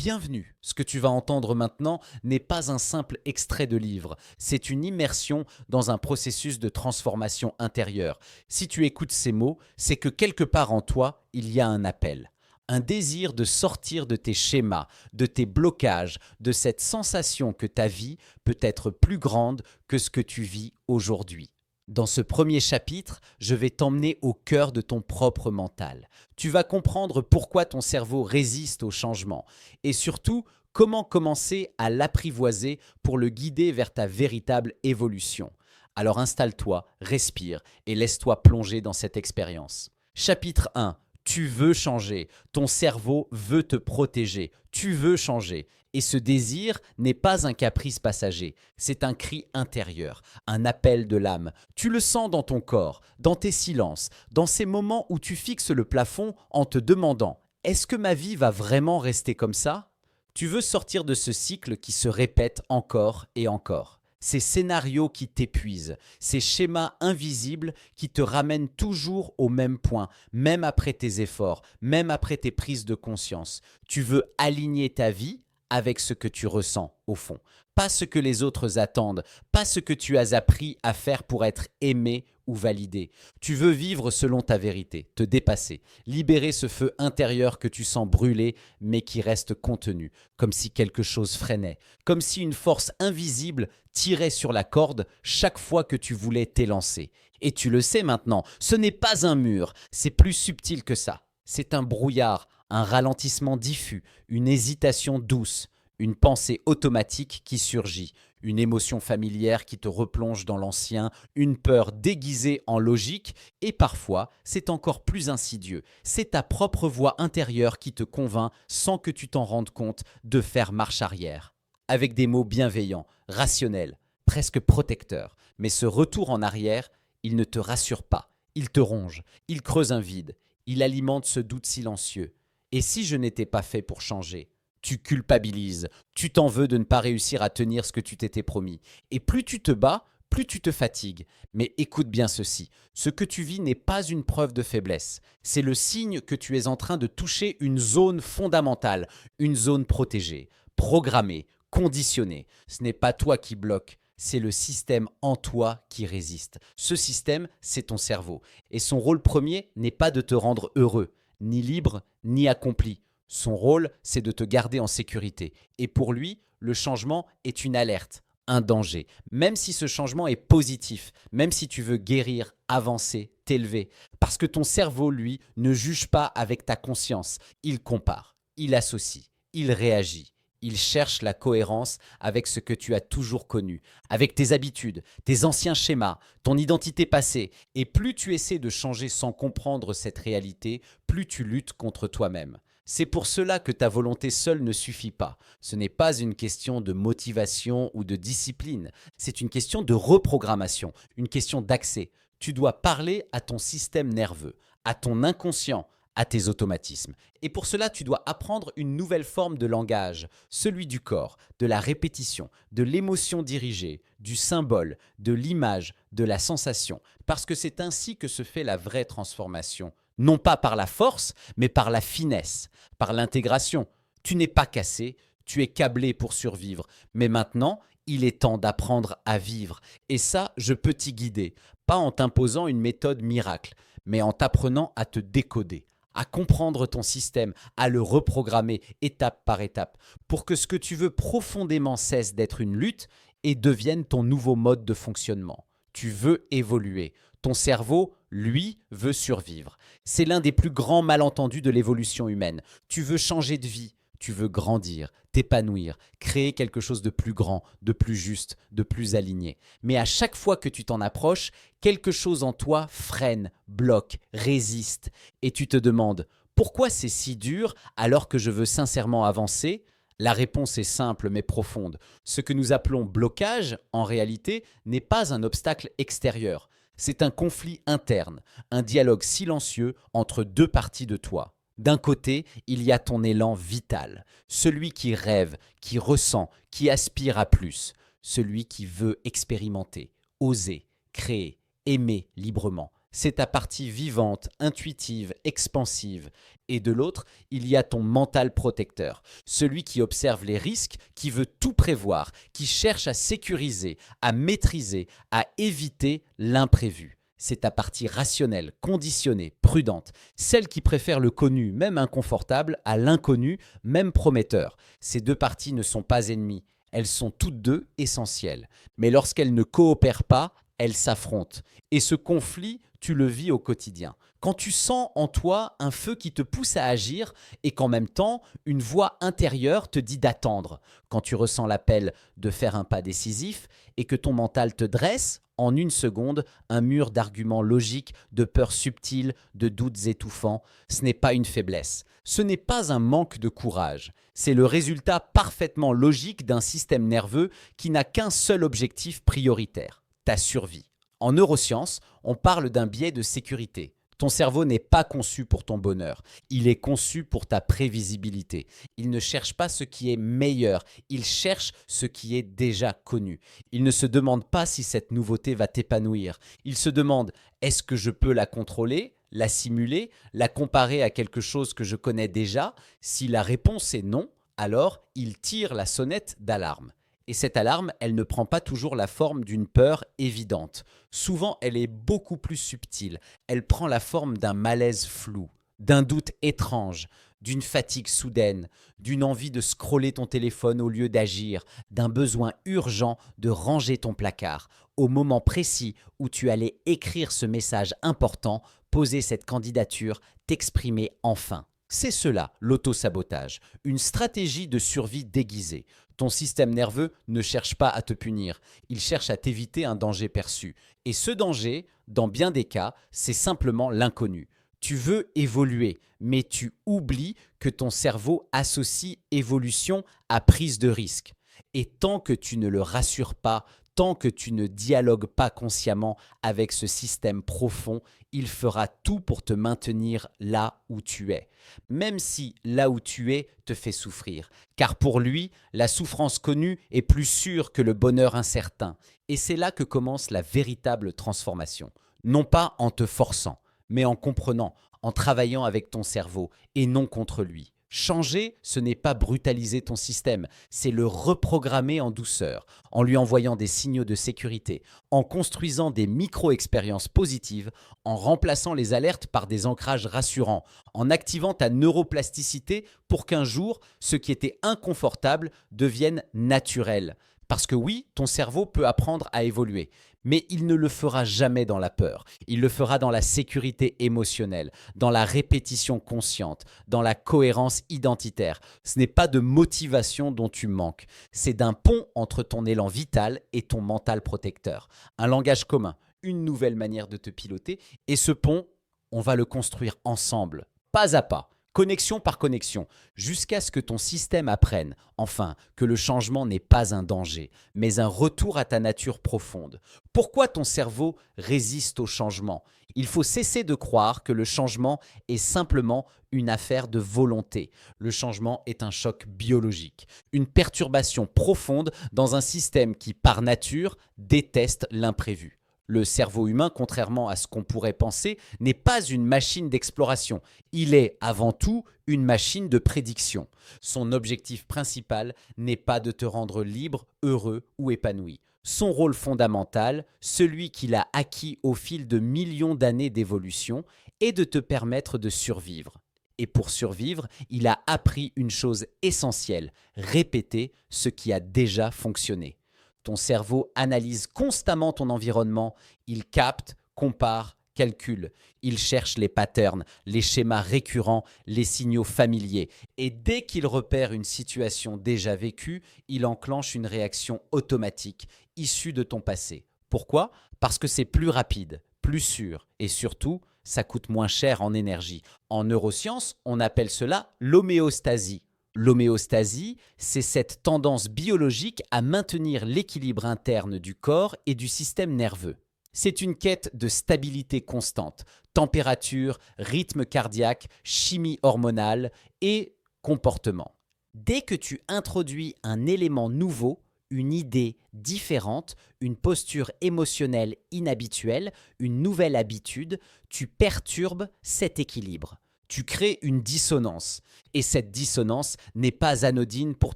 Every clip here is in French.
Bienvenue. Ce que tu vas entendre maintenant n'est pas un simple extrait de livre, c'est une immersion dans un processus de transformation intérieure. Si tu écoutes ces mots, c'est que quelque part en toi, il y a un appel. Un désir de sortir de tes schémas, de tes blocages, de cette sensation que ta vie peut être plus grande que ce que tu vis aujourd'hui. Dans ce premier chapitre, je vais t'emmener au cœur de ton propre mental. Tu vas comprendre pourquoi ton cerveau résiste au changement et surtout comment commencer à l'apprivoiser pour le guider vers ta véritable évolution. Alors installe-toi, respire et laisse-toi plonger dans cette expérience. Chapitre 1. Tu veux changer. Ton cerveau veut te protéger. Tu veux changer. Et ce désir n'est pas un caprice passager, c'est un cri intérieur, un appel de l'âme. Tu le sens dans ton corps, dans tes silences, dans ces moments où tu fixes le plafond en te demandant « Est-ce que ma vie va vraiment rester comme ça ?» Tu veux sortir de ce cycle qui se répète encore et encore. Ces scénarios qui t'épuisent, ces schémas invisibles qui te ramènent toujours au même point, même après tes efforts, même après tes prises de conscience. Tu veux aligner ta vie avec ce que tu ressens au fond. Pas ce que les autres attendent, pas ce que tu as appris à faire pour être aimé ou validé. Tu veux vivre selon ta vérité, te dépasser, libérer ce feu intérieur que tu sens brûler mais qui reste contenu, comme si quelque chose freinait, comme si une force invisible tirait sur la corde chaque fois que tu voulais t'élancer. Et tu le sais maintenant, ce n'est pas un mur, c'est plus subtil que ça. C'est un brouillard, un ralentissement diffus, une hésitation douce, une pensée automatique qui surgit, une émotion familière qui te replonge dans l'ancien, une peur déguisée en logique et parfois, c'est encore plus insidieux. C'est ta propre voix intérieure qui te convainc sans que tu t'en rendes compte de faire marche arrière. Avec des mots bienveillants, rationnels, presque protecteurs. Mais ce retour en arrière, il ne te rassure pas, il te ronge, il creuse un vide, il alimente ce doute silencieux. Et si je n'étais pas fait pour changer? Tu culpabilises, tu t'en veux de ne pas réussir à tenir ce que tu t'étais promis. Et plus tu te bats, plus tu te fatigues. Mais écoute bien ceci, ce que tu vis n'est pas une preuve de faiblesse. C'est le signe que tu es en train de toucher une zone fondamentale, une zone protégée, programmée, conditionnée. Ce n'est pas toi qui bloque. C'est le système en toi qui résiste. Ce système, c'est ton cerveau. Et son rôle premier n'est pas de te rendre heureux, ni libre, ni accompli. Son rôle, c'est de te garder en sécurité. Et pour lui, le changement est une alerte, un danger. Même si ce changement est positif, même si tu veux guérir, avancer, t'élever. Parce que ton cerveau, lui, ne juge pas avec ta conscience. Il compare, il associe, il réagit. Il cherche la cohérence avec ce que tu as toujours connu, avec tes habitudes, tes anciens schémas, ton identité passée. Et plus tu essaies de changer sans comprendre cette réalité, plus tu luttes contre toi-même. C'est pour cela que ta volonté seule ne suffit pas. Ce n'est pas une question de motivation ou de discipline, c'est une question de reprogrammation, une question d'accès. Tu dois parler à ton système nerveux, à ton inconscient, à tes automatismes. Et pour cela, tu dois apprendre une nouvelle forme de langage, celui du corps, de la répétition, de l'émotion dirigée, du symbole, de l'image, de la sensation. Parce que c'est ainsi que se fait la vraie transformation. Non pas par la force, mais par la finesse, par l'intégration. Tu n'es pas cassé, tu es câblé pour survivre. Mais maintenant, il est temps d'apprendre à vivre. Et ça, je peux t'y guider. Pas en t'imposant une méthode miracle, mais en t'apprenant à te décoder, à comprendre ton système, à le reprogrammer étape par étape, pour que ce que tu veux profondément cesse d'être une lutte et devienne ton nouveau mode de fonctionnement. Tu veux évoluer. Ton cerveau, lui, veut survivre. C'est l'un des plus grands malentendus de l'évolution humaine. Tu veux changer de vie, tu veux grandir, t'épanouir, créer quelque chose de plus grand, de plus juste, de plus aligné. Mais à chaque fois que tu t'en approches, quelque chose en toi freine, bloque, résiste. Et tu te demandes, pourquoi c'est si dur alors que je veux sincèrement avancer ? La réponse est simple mais profonde. Ce que nous appelons blocage, en réalité, n'est pas un obstacle extérieur. C'est un conflit interne, un dialogue silencieux entre deux parties de toi. D'un côté, il y a ton élan vital, celui qui rêve, qui ressent, qui aspire à plus, celui qui veut expérimenter, oser, créer, aimer librement. c'est ta partie vivante, intuitive, expansive. Et de l'autre, il y a ton mental protecteur, celui qui observe les risques, qui veut tout prévoir, qui cherche à sécuriser, à maîtriser, à éviter l'imprévu. C'est ta partie rationnelle, conditionnée, prudente, celle qui préfère le connu, même inconfortable, à l'inconnu, même prometteur. Ces deux parties ne sont pas ennemies, elles sont toutes deux essentielles. Mais lorsqu'elles ne coopèrent pas, elles s'affrontent. Et ce conflit, tu le vis au quotidien. Quand tu sens en toi un feu qui te pousse à agir et qu'en même temps, une voix intérieure te dit d'attendre. Quand tu ressens l'appel de faire un pas décisif et que ton mental te dresse, en une seconde, un mur d'arguments logiques, de peurs subtiles, de doutes étouffants, ce n'est pas une faiblesse. Ce n'est pas un manque de courage. C'est le résultat parfaitement logique d'un système nerveux qui n'a qu'un seul objectif prioritaire, ta survie. En neurosciences, on parle d'un biais de sécurité. Ton cerveau n'est pas conçu pour ton bonheur, il est conçu pour ta prévisibilité. Il ne cherche pas ce qui est meilleur, il cherche ce qui est déjà connu. Il ne se demande pas si cette nouveauté va t'épanouir. Il se demande, est-ce que je peux la contrôler, la simuler, la comparer à quelque chose que je connais déjà? Si la réponse est non, alors il tire la sonnette d'alarme. Et cette alarme, elle ne prend pas toujours la forme d'une peur évidente. Souvent, elle est beaucoup plus subtile. Elle prend la forme d'un malaise flou, d'un doute étrange, d'une fatigue soudaine, d'une envie de scroller ton téléphone au lieu d'agir, d'un besoin urgent de ranger ton placard. Au moment précis où tu allais écrire ce message important, poser cette candidature, t'exprimer enfin. C'est cela, l'auto-sabotage, une stratégie de survie déguisée. Ton système nerveux ne cherche pas à te punir, il cherche à t'éviter un danger perçu. Et ce danger, dans bien des cas, c'est simplement l'inconnu. Tu veux évoluer, mais tu oublies que ton cerveau associe évolution à prise de risque. Et tant que tu ne le rassures pas, tant que tu ne dialogues pas consciemment avec ce système profond, il fera tout pour te maintenir là où tu es. Même si là où tu es te fait souffrir. Car pour lui, la souffrance connue est plus sûre que le bonheur incertain. Et c'est là que commence la véritable transformation. Non pas en te forçant, mais en comprenant, en travaillant avec ton cerveau et non contre lui. Changer, ce n'est pas brutaliser ton système, c'est le reprogrammer en douceur, en lui envoyant des signaux de sécurité, en construisant des micro-expériences positives, en remplaçant les alertes par des ancrages rassurants, en activant ta neuroplasticité pour qu'un jour, ce qui était inconfortable devienne naturel. Parce que oui, ton cerveau peut apprendre à évoluer, mais il ne le fera jamais dans la peur. Il le fera dans la sécurité émotionnelle, dans la répétition consciente, dans la cohérence identitaire. Ce n'est pas de motivation dont tu manques, c'est d'un pont entre ton élan vital et ton mental protecteur. Un langage commun, une nouvelle manière de te piloter, et ce pont, on va le construire ensemble, pas à pas. Connexion par connexion, jusqu'à ce que ton système apprenne, enfin, que le changement n'est pas un danger, mais un retour à ta nature profonde. Pourquoi ton cerveau résiste au changement? Il faut cesser de croire que le changement est simplement une affaire de volonté. Le changement est un choc biologique, une perturbation profonde dans un système qui, par nature, déteste l'imprévu. Le cerveau humain, contrairement à ce qu'on pourrait penser, n'est pas une machine d'exploration. Il est avant tout une machine de prédiction. Son objectif principal n'est pas de te rendre libre, heureux ou épanoui. Son rôle fondamental, celui qu'il a acquis au fil de millions d'années d'évolution, est de te permettre de survivre. Et pour survivre, il a appris une chose essentielle, répéter ce qui a déjà fonctionné. Ton cerveau analyse constamment ton environnement, il capte, compare, calcule. Il cherche les patterns, les schémas récurrents, les signaux familiers. Et dès qu'il repère une situation déjà vécue, il enclenche une réaction automatique issue de ton passé. Pourquoi? Parce que c'est plus rapide, plus sûr et surtout, ça coûte moins cher en énergie. En neurosciences, on appelle cela l'homéostasie. L'homéostasie, c'est cette tendance biologique à maintenir l'équilibre interne du corps et du système nerveux. C'est une quête de stabilité constante, température, rythme cardiaque, chimie hormonale et comportement. Dès que tu introduis un élément nouveau, une idée différente, une posture émotionnelle inhabituelle, une nouvelle habitude, tu perturbes cet équilibre. Tu crées une dissonance. Et cette dissonance n'est pas anodine pour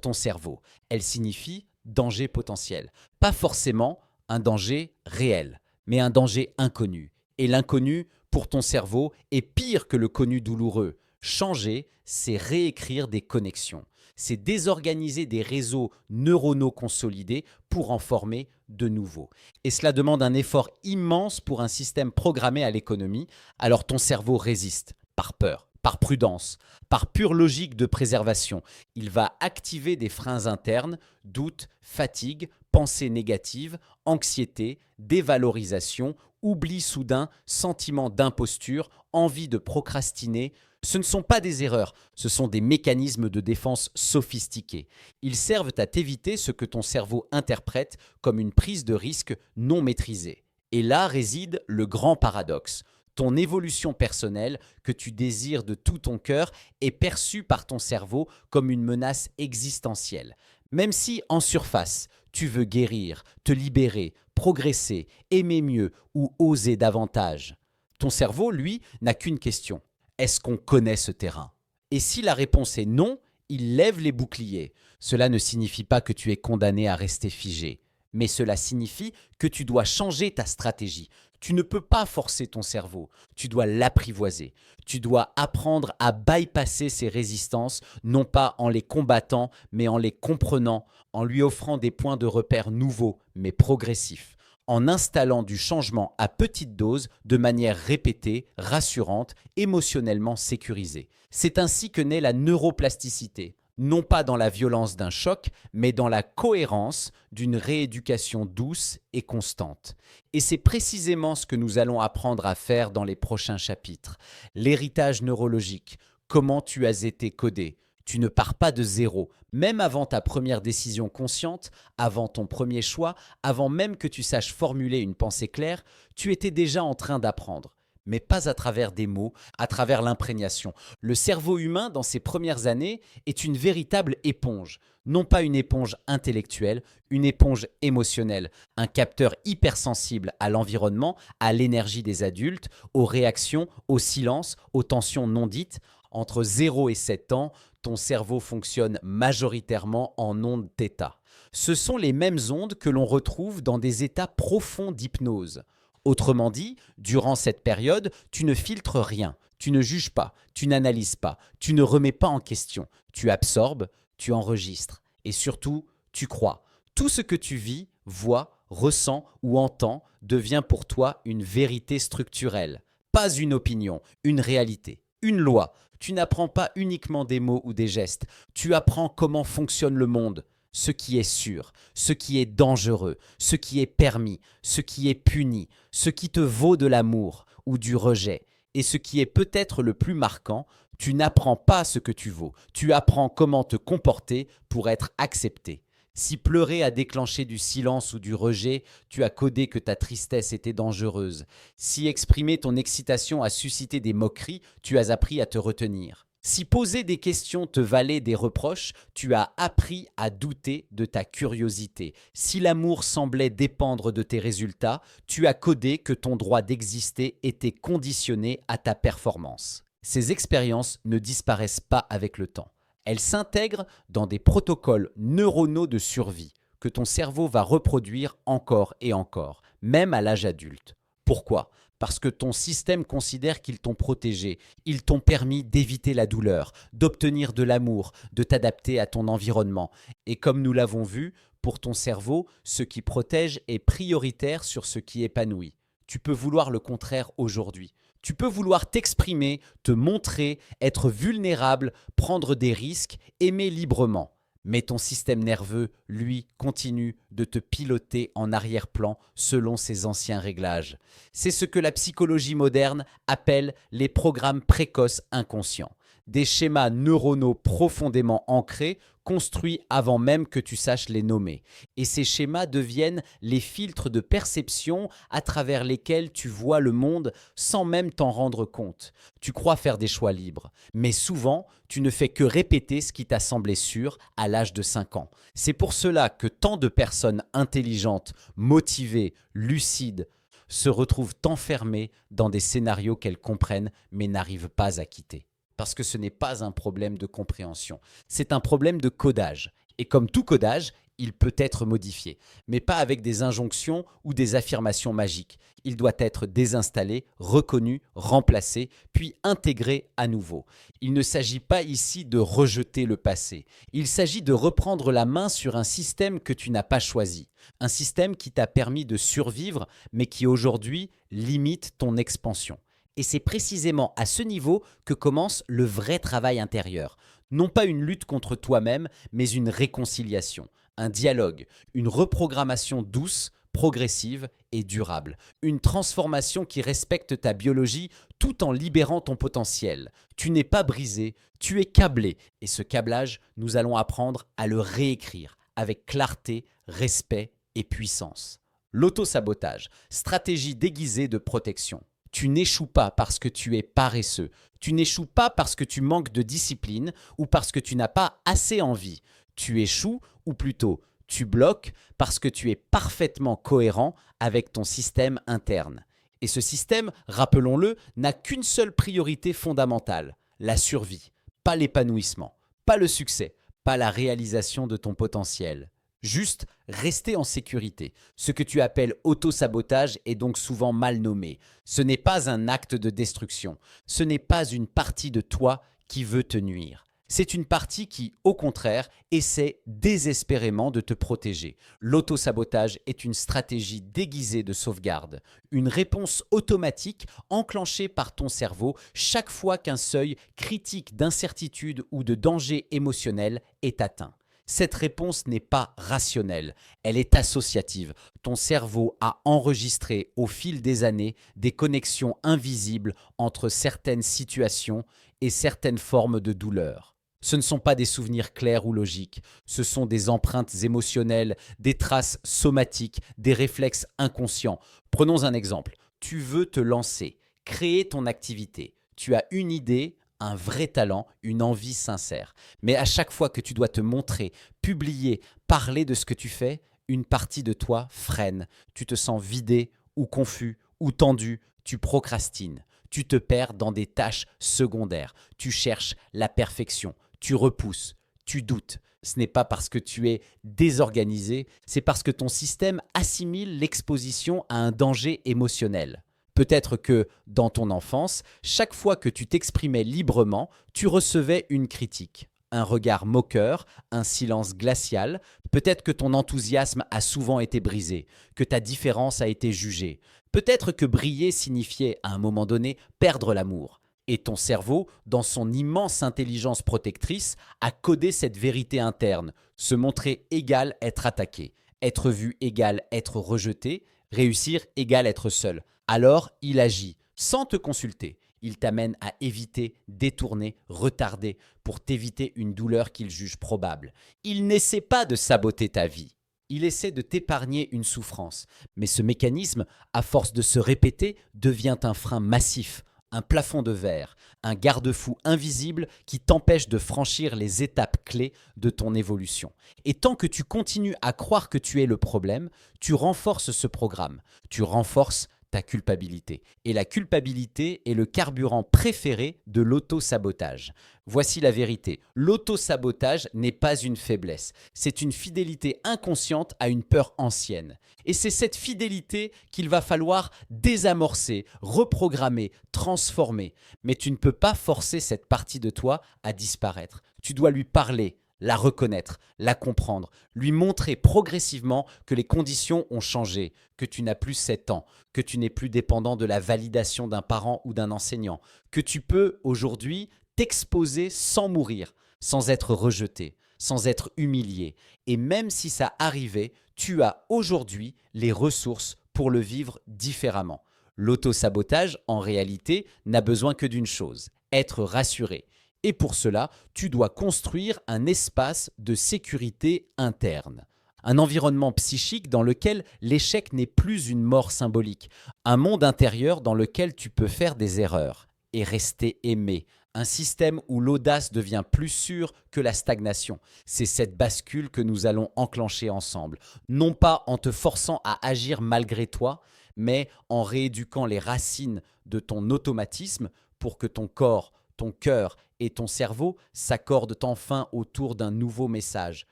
ton cerveau. Elle signifie danger potentiel. Pas forcément un danger réel, mais un danger inconnu. Et l'inconnu, pour ton cerveau, est pire que le connu douloureux. Changer, c'est réécrire des connexions. C'est désorganiser des réseaux neuronaux consolidés pour en former de nouveaux. Et cela demande un effort immense pour un système programmé à l'économie, alors ton cerveau résiste, par peur, par prudence, par pure logique de préservation. Il va activer des freins internes, doute, fatigue, pensée négative, anxiété, dévalorisation, oubli soudain, sentiment d'imposture, envie de procrastiner. Ce ne sont pas des erreurs, ce sont des mécanismes de défense sophistiqués. Ils servent à t'éviter ce que ton cerveau interprète comme une prise de risque non maîtrisée. Et là réside le grand paradoxe. Ton évolution personnelle, que tu désires de tout ton cœur, est perçue par ton cerveau comme une menace existentielle. Même si, en surface, tu veux guérir, te libérer, progresser, aimer mieux ou oser davantage, ton cerveau, lui, n'a qu'une question. Est-ce qu'on connaît ce terrain? Et si la réponse est non, il lève les boucliers. Cela ne signifie pas que tu es condamné à rester figé, mais cela signifie que tu dois changer ta stratégie. Tu ne peux pas forcer ton cerveau, tu dois l'apprivoiser. Tu dois apprendre à bypasser ses résistances, non pas en les combattant, mais en les comprenant, en lui offrant des points de repère nouveaux, mais progressifs, en installant du changement à petite dose, de manière répétée, rassurante, émotionnellement sécurisée. C'est ainsi que naît la neuroplasticité. Non pas dans la violence d'un choc, mais dans la cohérence d'une rééducation douce et constante. Et c'est précisément ce que nous allons apprendre à faire dans les prochains chapitres. L'héritage neurologique, comment tu as été codé. Tu ne pars pas de zéro, même avant ta première décision consciente, avant ton premier choix, avant même que tu saches formuler une pensée claire, tu étais déjà en train d'apprendre. Mais pas à travers des mots, à travers l'imprégnation. Le cerveau humain, dans ses premières années, est une véritable éponge. Non pas une éponge intellectuelle, une éponge émotionnelle. Un capteur hypersensible à l'environnement, à l'énergie des adultes, aux réactions, au silence, aux tensions non dites. Entre 0 et 7 ans, ton cerveau fonctionne majoritairement en ondes θ. Ce sont les mêmes ondes que l'on retrouve dans des états profonds d'hypnose. Autrement dit, durant cette période, tu ne filtres rien, tu ne juges pas, tu n'analyses pas, tu ne remets pas en question, tu absorbes, tu enregistres et surtout, tu crois. Tout ce que tu vis, vois, ressens ou entends devient pour toi une vérité structurelle, pas une opinion, une réalité, une loi. Tu n'apprends pas uniquement des mots ou des gestes, tu apprends comment fonctionne le monde. Ce qui est sûr, ce qui est dangereux, ce qui est permis, ce qui est puni, ce qui te vaut de l'amour ou du rejet. Et ce qui est peut-être le plus marquant, tu n'apprends pas ce que tu vaux, tu apprends comment te comporter pour être accepté. Si pleurer a déclenché du silence ou du rejet, tu as codé que ta tristesse était dangereuse. Si exprimer ton excitation a suscité des moqueries, tu as appris à te retenir. Si poser des questions te valait des reproches, tu as appris à douter de ta curiosité. Si l'amour semblait dépendre de tes résultats, tu as codé que ton droit d'exister était conditionné à ta performance. Ces expériences ne disparaissent pas avec le temps. Elles s'intègrent dans des protocoles neuronaux de survie que ton cerveau va reproduire encore et encore, même à l'âge adulte. Pourquoi ? Parce que ton système considère qu'ils t'ont protégé, ils t'ont permis d'éviter la douleur, d'obtenir de l'amour, de t'adapter à ton environnement. Et comme nous l'avons vu, pour ton cerveau, ce qui protège est prioritaire sur ce qui épanouit. Tu peux vouloir le contraire aujourd'hui. Tu peux vouloir t'exprimer, te montrer, être vulnérable, prendre des risques, aimer librement. Mais ton système nerveux, lui, continue de te piloter en arrière-plan selon ses anciens réglages. C'est ce que la psychologie moderne appelle les programmes précoces inconscients. Des schémas neuronaux profondément ancrés construits avant même que tu saches les nommer. Et ces schémas deviennent les filtres de perception à travers lesquels tu vois le monde sans même t'en rendre compte. Tu crois faire des choix libres, mais souvent, tu ne fais que répéter ce qui t'a semblé sûr à l'âge de 5 ans. C'est pour cela que tant de personnes intelligentes, motivées, lucides, se retrouvent enfermées dans des scénarios qu'elles comprennent mais n'arrivent pas à quitter. Parce que ce n'est pas un problème de compréhension, c'est un problème de codage. Et comme tout codage, il peut être modifié, mais pas avec des injonctions ou des affirmations magiques. Il doit être désinstallé, reconnu, remplacé, puis intégré à nouveau. Il ne s'agit pas ici de rejeter le passé. Il s'agit de reprendre la main sur un système que tu n'as pas choisi. Un système qui t'a permis de survivre, mais qui aujourd'hui limite ton expansion. Et c'est précisément à ce niveau que commence le vrai travail intérieur. Non pas une lutte contre toi-même, mais une réconciliation, un dialogue, une reprogrammation douce, progressive et durable. Une transformation qui respecte ta biologie tout en libérant ton potentiel. Tu n'es pas brisé, tu es câblé. Et ce câblage, nous allons apprendre à le réécrire avec clarté, respect et puissance. L'auto-sabotage, stratégie déguisée de protection. Tu n'échoues pas parce que tu es paresseux. Tu n'échoues pas parce que tu manques de discipline ou parce que tu n'as pas assez envie. Tu échoues, ou plutôt tu bloques, parce que tu es parfaitement cohérent avec ton système interne. Et ce système, rappelons-le, n'a qu'une seule priorité fondamentale, la survie, pas l'épanouissement, pas le succès, pas la réalisation de ton potentiel. Juste rester en sécurité. Ce que tu appelles auto-sabotage est donc souvent mal nommé. Ce n'est pas un acte de destruction. Ce n'est pas une partie de toi qui veut te nuire. C'est une partie qui, au contraire, essaie désespérément de te protéger. L'auto-sabotage est une stratégie déguisée de sauvegarde, une réponse automatique enclenchée par ton cerveau chaque fois qu'un seuil critique d'incertitude ou de danger émotionnel est atteint. Cette réponse n'est pas rationnelle, elle est associative. Ton cerveau a enregistré au fil des années des connexions invisibles entre certaines situations et certaines formes de douleur. Ce ne sont pas des souvenirs clairs ou logiques, ce sont des empreintes émotionnelles, des traces somatiques, des réflexes inconscients. Prenons un exemple. Tu veux te lancer, créer ton activité. Tu as une idée, un vrai talent, une envie sincère. Mais à chaque fois que tu dois te montrer, publier, parler de ce que tu fais, une partie de toi freine. Tu te sens vidé ou confus ou tendu, tu procrastines. Tu te perds dans des tâches secondaires. Tu cherches la perfection. Tu repousses. Tu doutes. Ce n'est pas parce que tu es désorganisé, c'est parce que ton système assimile l'exposition à un danger émotionnel. Peut-être que, dans ton enfance, chaque fois que tu t'exprimais librement, tu recevais une critique, un regard moqueur, un silence glacial. Peut-être que ton enthousiasme a souvent été brisé, que ta différence a été jugée. Peut-être que briller signifiait, à un moment donné, perdre l'amour. Et ton cerveau, dans son immense intelligence protectrice, a codé cette vérité interne. Se montrer égale être attaqué, être vu égale être rejeté, réussir égale être seul. Alors, il agit sans te consulter. Il t'amène à éviter, détourner, retarder pour t'éviter une douleur qu'il juge probable. Il n'essaie pas de saboter ta vie. Il essaie de t'épargner une souffrance. Mais ce mécanisme, à force de se répéter, devient un frein massif, un plafond de verre, un garde-fou invisible qui t'empêche de franchir les étapes clés de ton évolution. Et tant que tu continues à croire que tu es le problème, tu renforces ce programme, tu renforces ta culpabilité. Et la culpabilité est le carburant préféré de l'auto-sabotage. Voici la vérité. L'auto-sabotage n'est pas une faiblesse. C'est une fidélité inconsciente à une peur ancienne. Et c'est cette fidélité qu'il va falloir désamorcer, reprogrammer, transformer. Mais tu ne peux pas forcer cette partie de toi à disparaître. Tu dois lui parler, la reconnaître, la comprendre, lui montrer progressivement que les conditions ont changé, que tu n'as plus 7 ans, que tu n'es plus dépendant de la validation d'un parent ou d'un enseignant, que tu peux aujourd'hui t'exposer sans mourir, sans être rejeté, sans être humilié. Et même si ça arrivait, tu as aujourd'hui les ressources pour le vivre différemment. L'auto-sabotage, en réalité, n'a besoin que d'une chose, être rassuré. Et pour cela, tu dois construire un espace de sécurité interne. Un environnement psychique dans lequel l'échec n'est plus une mort symbolique. Un monde intérieur dans lequel tu peux faire des erreurs et rester aimé. Un système où l'audace devient plus sûre que la stagnation. C'est cette bascule que nous allons enclencher ensemble. Non pas en te forçant à agir malgré toi, mais en rééduquant les racines de ton automatisme pour que ton corps, ton cœur et ton cerveau s'accordent enfin autour d'un nouveau message.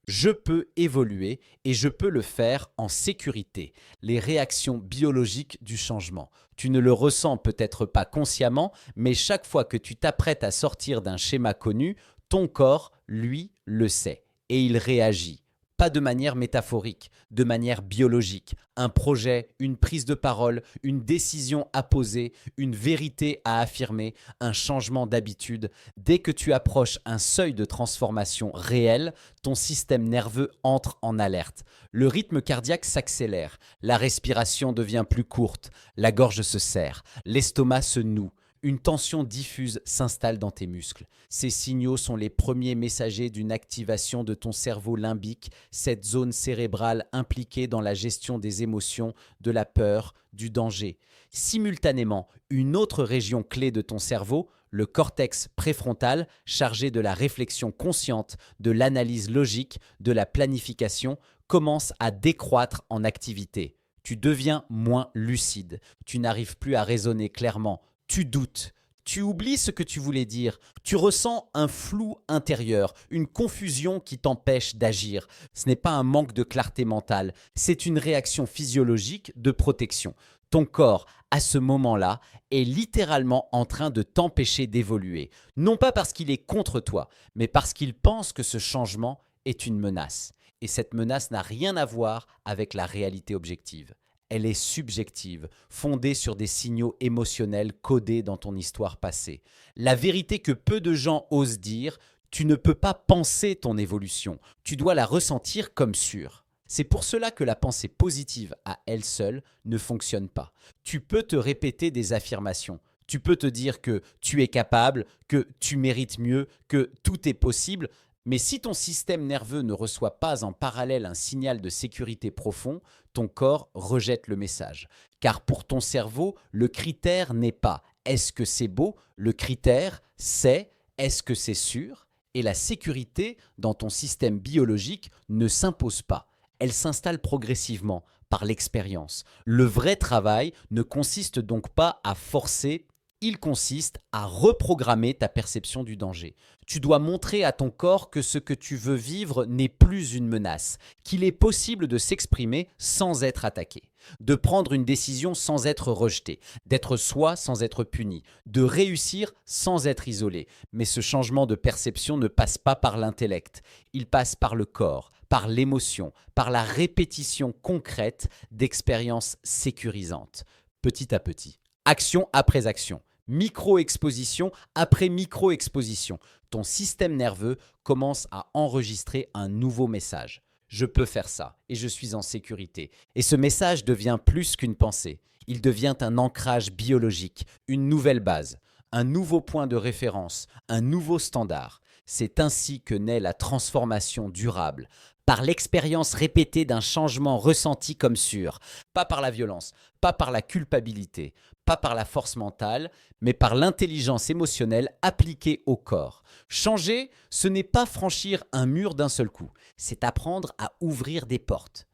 Je peux évoluer et je peux le faire en sécurité. Les réactions biologiques du changement. Tu ne le ressens peut-être pas consciemment, mais chaque fois que tu t'apprêtes à sortir d'un schéma connu, ton corps, lui, le sait et il réagit. Pas de manière métaphorique, de manière biologique. Un projet, une prise de parole, une décision à poser, une vérité à affirmer, un changement d'habitude. Dès que tu approches un seuil de transformation réel, ton système nerveux entre en alerte. Le rythme cardiaque s'accélère, la respiration devient plus courte, la gorge se serre, l'estomac se noue. Une tension diffuse s'installe dans tes muscles. Ces signaux sont les premiers messagers d'une activation de ton cerveau limbique, cette zone cérébrale impliquée dans la gestion des émotions, de la peur, du danger. Simultanément, une autre région clé de ton cerveau, le cortex préfrontal, chargé de la réflexion consciente, de l'analyse logique, de la planification, commence à décroître en activité. Tu deviens moins lucide. Tu n'arrives plus à raisonner clairement. Tu doutes, tu oublies ce que tu voulais dire, tu ressens un flou intérieur, une confusion qui t'empêche d'agir. Ce n'est pas un manque de clarté mentale, c'est une réaction physiologique de protection. Ton corps, à ce moment-là, est littéralement en train de t'empêcher d'évoluer. Non pas parce qu'il est contre toi, mais parce qu'il pense que ce changement est une menace. Et cette menace n'a rien à voir avec la réalité objective. Elle est subjective, fondée sur des signaux émotionnels codés dans ton histoire passée. La vérité que peu de gens osent dire, tu ne peux pas penser ton évolution, tu dois la ressentir comme sûre. C'est pour cela que la pensée positive à elle seule ne fonctionne pas. Tu peux te répéter des affirmations. Tu peux te dire que tu es capable, que tu mérites mieux, que tout est possible. Mais si ton système nerveux ne reçoit pas en parallèle un signal de sécurité profond, ton corps rejette le message. Car pour ton cerveau, le critère n'est pas est-ce que c'est beau, le critère c'est est-ce que c'est sûr. Et la sécurité dans ton système biologique ne s'impose pas. Elle s'installe progressivement par l'expérience. Le vrai travail ne consiste donc pas à forcer. Il consiste à reprogrammer ta perception du danger. Tu dois montrer à ton corps que ce que tu veux vivre n'est plus une menace, qu'il est possible de s'exprimer sans être attaqué, de prendre une décision sans être rejeté, d'être soi sans être puni, de réussir sans être isolé. Mais ce changement de perception ne passe pas par l'intellect, il passe par le corps, par l'émotion, par la répétition concrète d'expériences sécurisantes, petit à petit. Action après action, micro-exposition après micro-exposition, ton système nerveux commence à enregistrer un nouveau message. Je peux faire ça et je suis en sécurité. Et ce message devient plus qu'une pensée. Il devient un ancrage biologique, une nouvelle base, un nouveau point de référence, un nouveau standard. C'est ainsi que naît la transformation durable, par l'expérience répétée d'un changement ressenti comme sûr, pas par la violence, pas par la culpabilité, pas par la force mentale, mais par l'intelligence émotionnelle appliquée au corps. Changer, ce n'est pas franchir un mur d'un seul coup, c'est apprendre à ouvrir des portes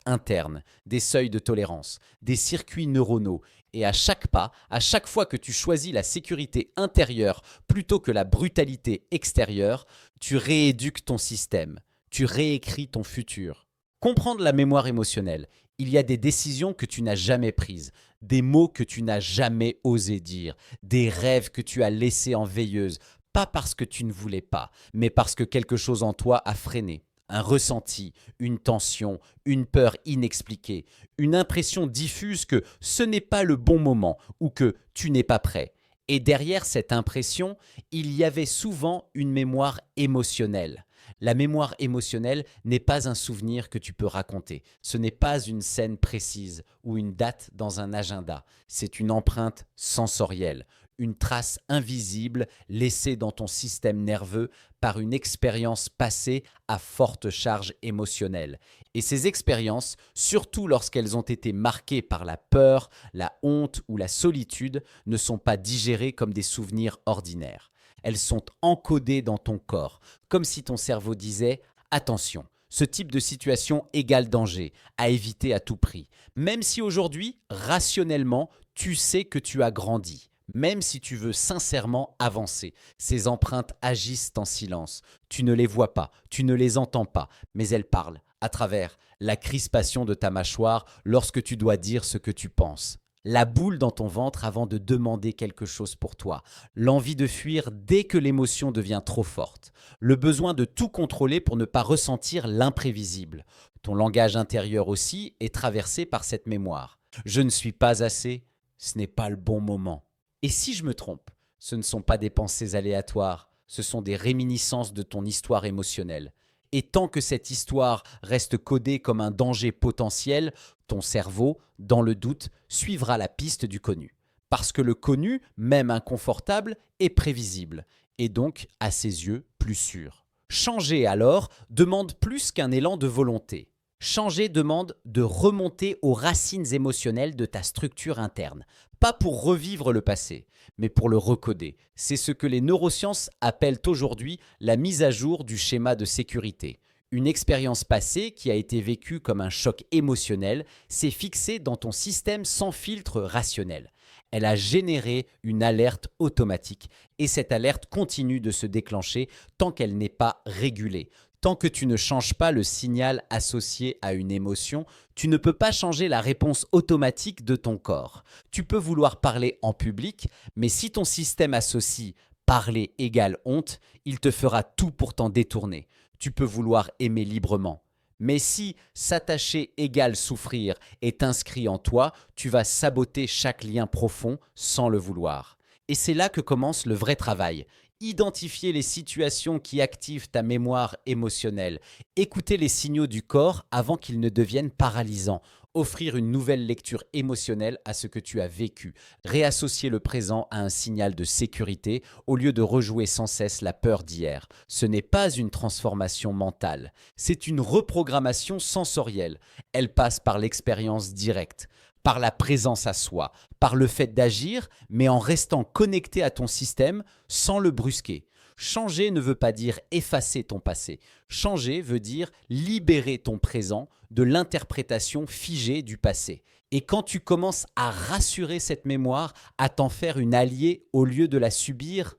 internes, des seuils de tolérance, des circuits neuronaux. Et à chaque pas, à chaque fois que tu choisis la sécurité intérieure plutôt que la brutalité extérieure, tu rééduques ton système, tu réécris ton futur. Comprendre la mémoire émotionnelle. Il y a des décisions que tu n'as jamais prises, des mots que tu n'as jamais osé dire, des rêves que tu as laissés en veilleuse, pas parce que tu ne voulais pas, mais parce que quelque chose en toi a freiné. Un ressenti, une tension, une peur inexpliquée, une impression diffuse que ce n'est pas le bon moment ou que tu n'es pas prêt. Et derrière cette impression, il y avait souvent une mémoire émotionnelle. La mémoire émotionnelle n'est pas un souvenir que tu peux raconter. Ce n'est pas une scène précise ou une date dans un agenda. C'est une empreinte sensorielle, une trace invisible laissée dans ton système nerveux par une expérience passée à forte charge émotionnelle. Et ces expériences, surtout lorsqu'elles ont été marquées par la peur, la honte ou la solitude, ne sont pas digérées comme des souvenirs ordinaires. Elles sont encodées dans ton corps, comme si ton cerveau disait « Attention, ce type de situation égale danger, à éviter à tout prix ». Même si aujourd'hui, rationnellement, tu sais que tu as grandi. Même si tu veux sincèrement avancer, ces empreintes agissent en silence. Tu ne les vois pas, tu ne les entends pas, mais elles parlent à travers la crispation de ta mâchoire lorsque tu dois dire ce que tu penses. La boule dans ton ventre avant de demander quelque chose pour toi. L'envie de fuir dès que l'émotion devient trop forte. Le besoin de tout contrôler pour ne pas ressentir l'imprévisible. Ton langage intérieur aussi est traversé par cette mémoire. Je ne suis pas assez, ce n'est pas le bon moment. Et si je me trompe, ce ne sont pas des pensées aléatoires, ce sont des réminiscences de ton histoire émotionnelle. Et tant que cette histoire reste codée comme un danger potentiel, ton cerveau, dans le doute, suivra la piste du connu. Parce que le connu, même inconfortable, est prévisible, et donc, à ses yeux, plus sûr. Changer alors demande plus qu'un élan de volonté. Changer demande de remonter aux racines émotionnelles de ta structure interne. Pas pour revivre le passé, mais pour le recoder. C'est ce que les neurosciences appellent aujourd'hui la mise à jour du schéma de sécurité. Une expérience passée qui a été vécue comme un choc émotionnel s'est fixée dans ton système sans filtre rationnel. Elle a généré une alerte automatique et cette alerte continue de se déclencher tant qu'elle n'est pas régulée. Tant que tu ne changes pas le signal associé à une émotion, tu ne peux pas changer la réponse automatique de ton corps. Tu peux vouloir parler en public, mais si ton système associe parler égale honte, il te fera tout pour t'en détourner. Tu peux vouloir aimer librement. Mais si s'attacher égale souffrir est inscrit en toi, tu vas saboter chaque lien profond sans le vouloir. Et c'est là que commence le vrai travail. Identifier les situations qui activent ta mémoire émotionnelle. Écouter les signaux du corps avant qu'ils ne deviennent paralysants. Offrir une nouvelle lecture émotionnelle à ce que tu as vécu. Réassocier le présent à un signal de sécurité au lieu de rejouer sans cesse la peur d'hier. Ce n'est pas une transformation mentale, c'est une reprogrammation sensorielle. Elle passe par l'expérience directe, par la présence à soi, par le fait d'agir, mais en restant connecté à ton système sans le brusquer. Changer ne veut pas dire effacer ton passé. Changer veut dire libérer ton présent de l'interprétation figée du passé. Et quand tu commences à rassurer cette mémoire, à t'en faire une alliée au lieu de la subir,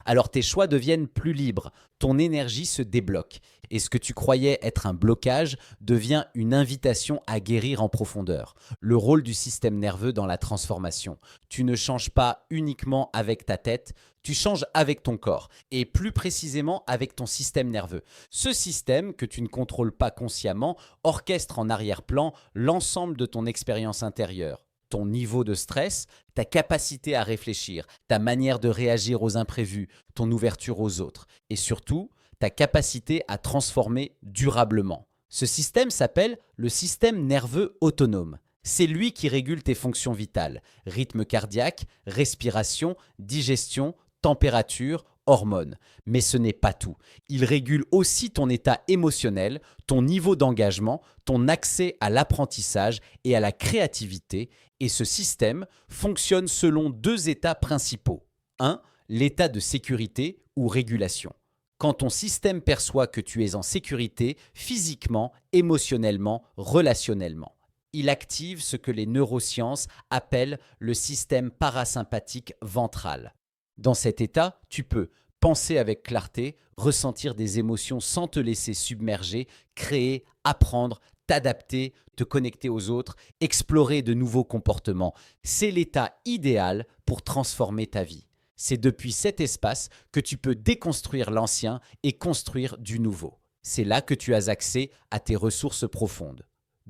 alors tes choix deviennent plus libres, ton énergie se débloque et ce que tu croyais être un blocage devient une invitation à guérir en profondeur. Le rôle du système nerveux dans la transformation. Tu ne changes pas uniquement avec ta tête, tu changes avec ton corps et plus précisément avec ton système nerveux. Ce système que tu ne contrôles pas consciemment orchestre en arrière-plan l'ensemble de ton expérience intérieure. Ton niveau de stress, ta capacité à réfléchir, ta manière de réagir aux imprévus, ton ouverture aux autres et surtout ta capacité à transformer durablement. Ce système s'appelle le système nerveux autonome. C'est lui qui régule tes fonctions vitales, rythme cardiaque, respiration, digestion, température, hormones. Mais ce n'est pas tout. Il régule aussi ton état émotionnel, ton niveau d'engagement, ton accès à l'apprentissage et à la créativité. Et ce système fonctionne selon deux états principaux. 1. L'état de sécurité ou régulation. Quand ton système perçoit que tu es en sécurité physiquement, émotionnellement, relationnellement. Il active ce que les neurosciences appellent le système parasympathique ventral. Dans cet état, tu peux penser avec clarté, ressentir des émotions sans te laisser submerger, créer, apprendre, t'adapter, te connecter aux autres, explorer de nouveaux comportements. C'est l'état idéal pour transformer ta vie. C'est depuis cet espace que tu peux déconstruire l'ancien et construire du nouveau. C'est là que tu as accès à tes ressources profondes.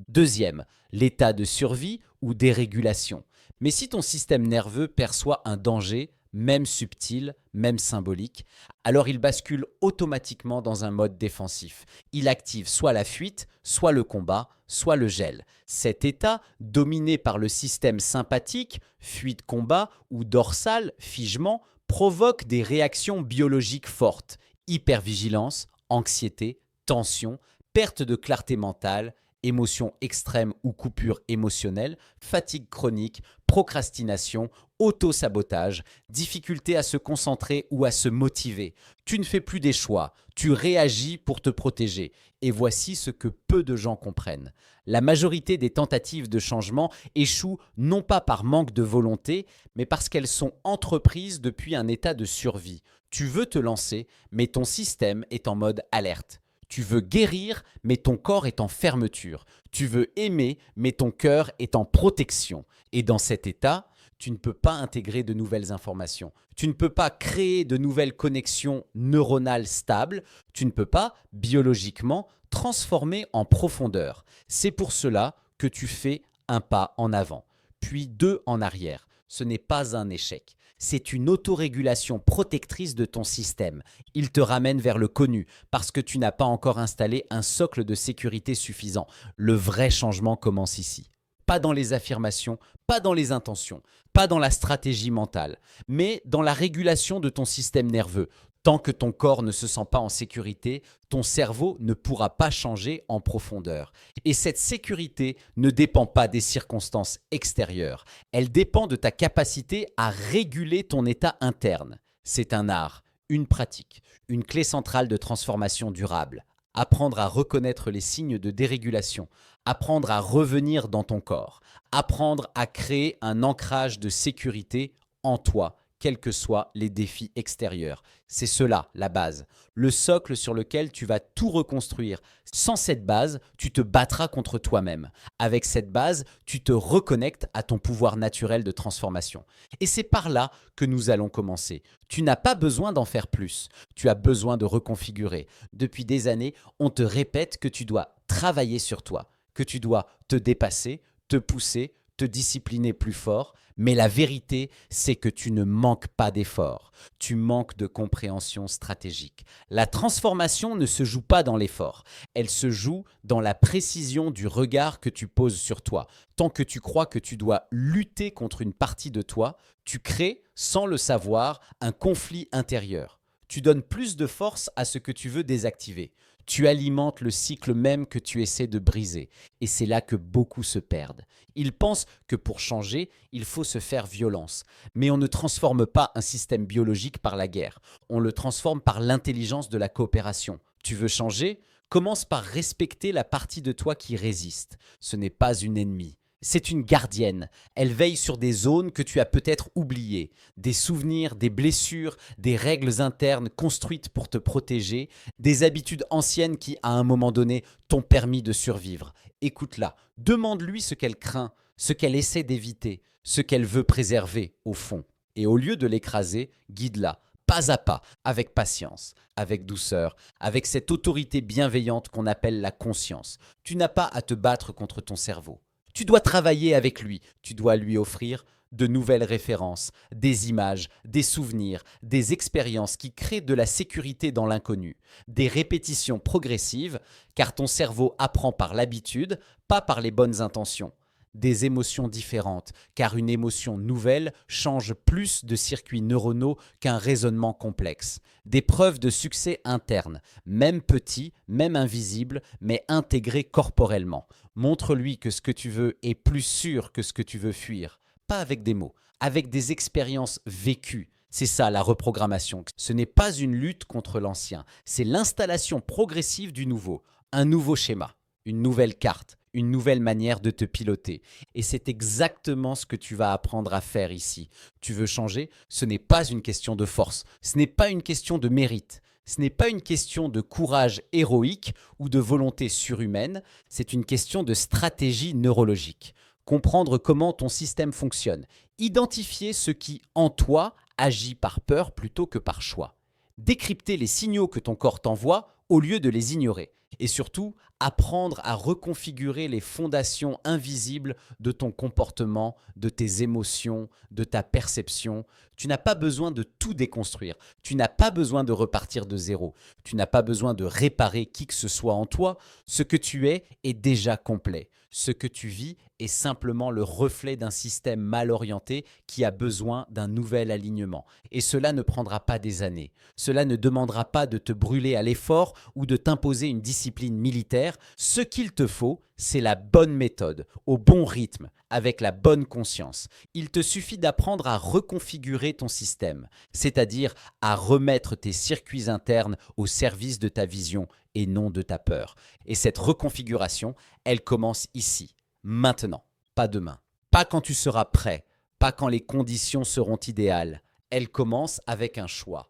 Deuxième, l'état de survie ou dérégulation. Mais si ton système nerveux perçoit un danger, même subtil, même symbolique, alors il bascule automatiquement dans un mode défensif. Il active soit la fuite, soit le combat, soit le gel. Cet état, dominé par le système sympathique, fuite-combat ou dorsal, figement, provoque des réactions biologiques fortes, hypervigilance, anxiété, tension, perte de clarté mentale, émotions extrêmes ou coupures émotionnelles, fatigue chronique, procrastination, auto-sabotage, difficulté à se concentrer ou à se motiver. Tu ne fais plus des choix, tu réagis pour te protéger. Et voici ce que peu de gens comprennent. La majorité des tentatives de changement échouent non pas par manque de volonté, mais parce qu'elles sont entreprises depuis un état de survie. Tu veux te lancer, mais ton système est en mode alerte. Tu veux guérir, mais ton corps est en fermeture. Tu veux aimer, mais ton cœur est en protection. Et dans cet état, tu ne peux pas intégrer de nouvelles informations. Tu ne peux pas créer de nouvelles connexions neuronales stables. Tu ne peux pas, biologiquement, transformer en profondeur. C'est pour cela que tu fais un pas en avant, puis deux en arrière. Ce n'est pas un échec. C'est une autorégulation protectrice de ton système. Il te ramène vers le connu parce que tu n'as pas encore installé un socle de sécurité suffisant. Le vrai changement commence ici. Pas dans les affirmations, pas dans les intentions, pas dans la stratégie mentale, mais dans la régulation de ton système nerveux. Tant que ton corps ne se sent pas en sécurité, ton cerveau ne pourra pas changer en profondeur. Et cette sécurité ne dépend pas des circonstances extérieures. Elle dépend de ta capacité à réguler ton état interne. C'est un art, une pratique, une clé centrale de transformation durable. Apprendre à reconnaître les signes de dérégulation, apprendre à revenir dans ton corps, apprendre à créer un ancrage de sécurité en toi, quels que soient les défis extérieurs. C'est cela, la base, le socle sur lequel tu vas tout reconstruire. Sans cette base, tu te battras contre toi-même. Avec cette base, tu te reconnectes à ton pouvoir naturel de transformation. Et c'est par là que nous allons commencer. Tu n'as pas besoin d'en faire plus. Tu as besoin de reconfigurer. Depuis des années, on te répète que tu dois travailler sur toi, que tu dois te dépasser, te pousser, te discipliner plus fort, mais la vérité, c'est que tu ne manques pas d'efforts. Tu manques de compréhension stratégique. La transformation ne se joue pas dans l'effort. Elle se joue dans la précision du regard que tu poses sur toi. Tant que tu crois que tu dois lutter contre une partie de toi, tu crées, sans le savoir, un conflit intérieur. Tu donnes plus de force à ce que tu veux désactiver. Tu alimentes le cycle même que tu essaies de briser. Et c'est là que beaucoup se perdent. Ils pensent que pour changer, il faut se faire violence. Mais on ne transforme pas un système biologique par la guerre. On le transforme par l'intelligence de la coopération. Tu veux changer? Commence par respecter la partie de toi qui résiste. Ce n'est pas une ennemie. C'est une gardienne. Elle veille sur des zones que tu as peut-être oubliées, des souvenirs, des blessures, des règles internes construites pour te protéger, des habitudes anciennes qui, à un moment donné, t'ont permis de survivre. Écoute-la, demande-lui ce qu'elle craint, ce qu'elle essaie d'éviter, ce qu'elle veut préserver au fond. Et au lieu de l'écraser, guide-la, pas à pas, avec patience, avec douceur, avec cette autorité bienveillante qu'on appelle la conscience. Tu n'as pas à te battre contre ton cerveau. Tu dois travailler avec lui, tu dois lui offrir de nouvelles références, des images, des souvenirs, des expériences qui créent de la sécurité dans l'inconnu, des répétitions progressives, car ton cerveau apprend par l'habitude, pas par les bonnes intentions. Des émotions différentes, car une émotion nouvelle change plus de circuits neuronaux qu'un raisonnement complexe. Des preuves de succès internes, même petits, même invisibles, mais intégrés corporellement. Montre-lui que ce que tu veux est plus sûr que ce que tu veux fuir. Pas avec des mots, avec des expériences vécues. C'est ça la reprogrammation. Ce n'est pas une lutte contre l'ancien, c'est l'installation progressive du nouveau. Un nouveau schéma, une nouvelle carte, une nouvelle manière de te piloter. Et c'est exactement ce que tu vas apprendre à faire ici. Tu veux changer? Ce n'est pas une question de force, ce n'est pas une question de mérite. Ce n'est pas une question de courage héroïque ou de volonté surhumaine, c'est une question de stratégie neurologique. Comprendre comment ton système fonctionne, identifier ce qui, en toi, agit par peur plutôt que par choix. Décrypter les signaux que ton corps t'envoie au lieu de les ignorer. et surtout apprendre à reconfigurer les fondations invisibles de ton comportement, de tes émotions, de ta perception. Tu n'as pas besoin de tout déconstruire. Tu n'as pas besoin de repartir de zéro. Tu n'as pas besoin de réparer qui que ce soit en toi. Ce que tu es est déjà complet. Ce que tu vis est simplement le reflet d'un système mal orienté qui a besoin d'un nouvel alignement. Et cela ne prendra pas des années. Cela ne demandera pas de te brûler à l'effort ou de t'imposer une discipline militaire. Ce qu'il te faut, c'est la bonne méthode, au bon rythme, avec la bonne conscience. Il te suffit d'apprendre à reconfigurer ton système, c'est-à-dire à remettre tes circuits internes au service de ta vision et non de ta peur. Et cette reconfiguration, elle commence ici, maintenant, pas demain. Pas quand tu seras prêt, pas quand les conditions seront idéales. Elle commence avec un choix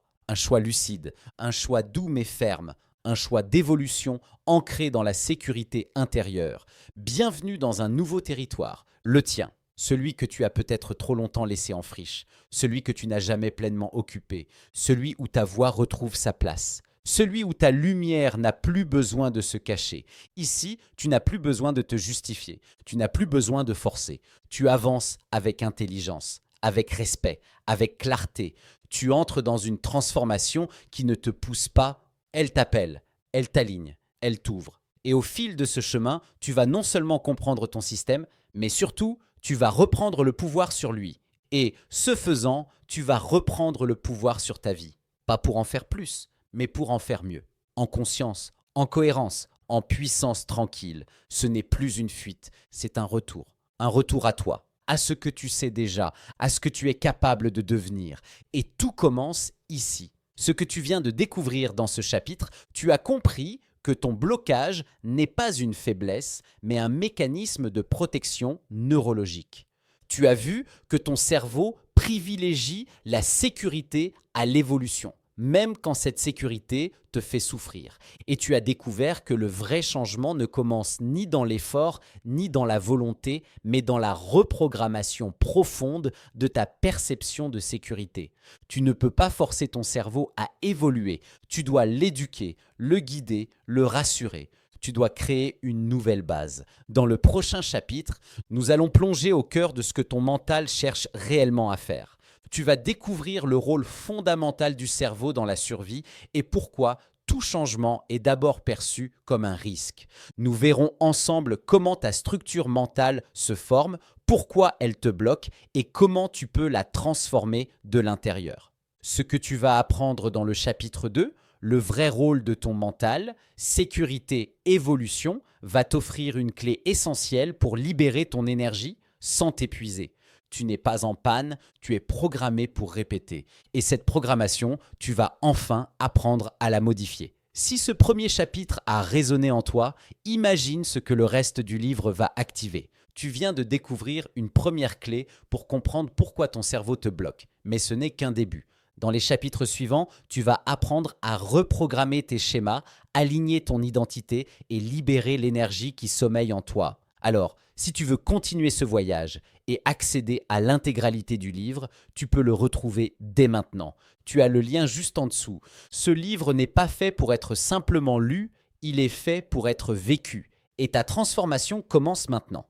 lucide, un choix doux mais ferme, un choix d'évolution ancré dans la sécurité intérieure. Bienvenue dans un nouveau territoire, le tien, celui que tu as peut-être trop longtemps laissé en friche, celui que tu n'as jamais pleinement occupé, celui où ta voix retrouve sa place. Celui où ta lumière n'a plus besoin de se cacher. Ici, tu n'as plus besoin de te justifier. Tu n'as plus besoin de forcer. Tu avances avec intelligence, avec respect, avec clarté. Tu entres dans une transformation qui ne te pousse pas. Elle t'appelle, elle t'aligne, elle t'ouvre. Et au fil de ce chemin, tu vas non seulement comprendre ton système, mais surtout, tu vas reprendre le pouvoir sur lui. Et ce faisant, tu vas reprendre le pouvoir sur ta vie. Pas pour en faire plus, mais pour en faire mieux, en conscience, en cohérence, en puissance tranquille. Ce n'est plus une fuite, c'est un retour à toi, à ce que tu sais déjà, à ce que tu es capable de devenir. Et tout commence ici. Ce que tu viens de découvrir dans ce chapitre, tu as compris que ton blocage n'est pas une faiblesse, mais un mécanisme de protection neurologique. Tu as vu que ton cerveau privilégie la sécurité à l'évolution, même quand cette sécurité te fait souffrir. Et tu as découvert que le vrai changement ne commence ni dans l'effort, ni dans la volonté, mais dans la reprogrammation profonde de ta perception de sécurité. Tu ne peux pas forcer ton cerveau à évoluer. Tu dois l'éduquer, le guider, le rassurer. Tu dois créer une nouvelle base. Dans le prochain chapitre, nous allons plonger au cœur de ce que ton mental cherche réellement à faire. Tu vas découvrir le rôle fondamental du cerveau dans la survie et pourquoi tout changement est d'abord perçu comme un risque. Nous verrons ensemble comment ta structure mentale se forme, pourquoi elle te bloque et comment tu peux la transformer de l'intérieur. Ce que tu vas apprendre dans le chapitre 2, le vrai rôle de ton mental, sécurité, évolution, va t'offrir une clé essentielle pour libérer ton énergie sans t'épuiser. Tu n'es pas en panne, tu es programmé pour répéter. Et cette programmation, tu vas enfin apprendre à la modifier. Si ce premier chapitre a résonné en toi, imagine ce que le reste du livre va activer. Tu viens de découvrir une première clé pour comprendre pourquoi ton cerveau te bloque. Mais ce n'est qu'un début. Dans les chapitres suivants, tu vas apprendre à reprogrammer tes schémas, aligner ton identité et libérer l'énergie qui sommeille en toi. Alors, si tu veux continuer ce voyage et accéder à l'intégralité du livre, tu peux le retrouver dès maintenant. Tu as le lien juste en dessous. Ce livre n'est pas fait pour être simplement lu, il est fait pour être vécu. Et ta transformation commence maintenant.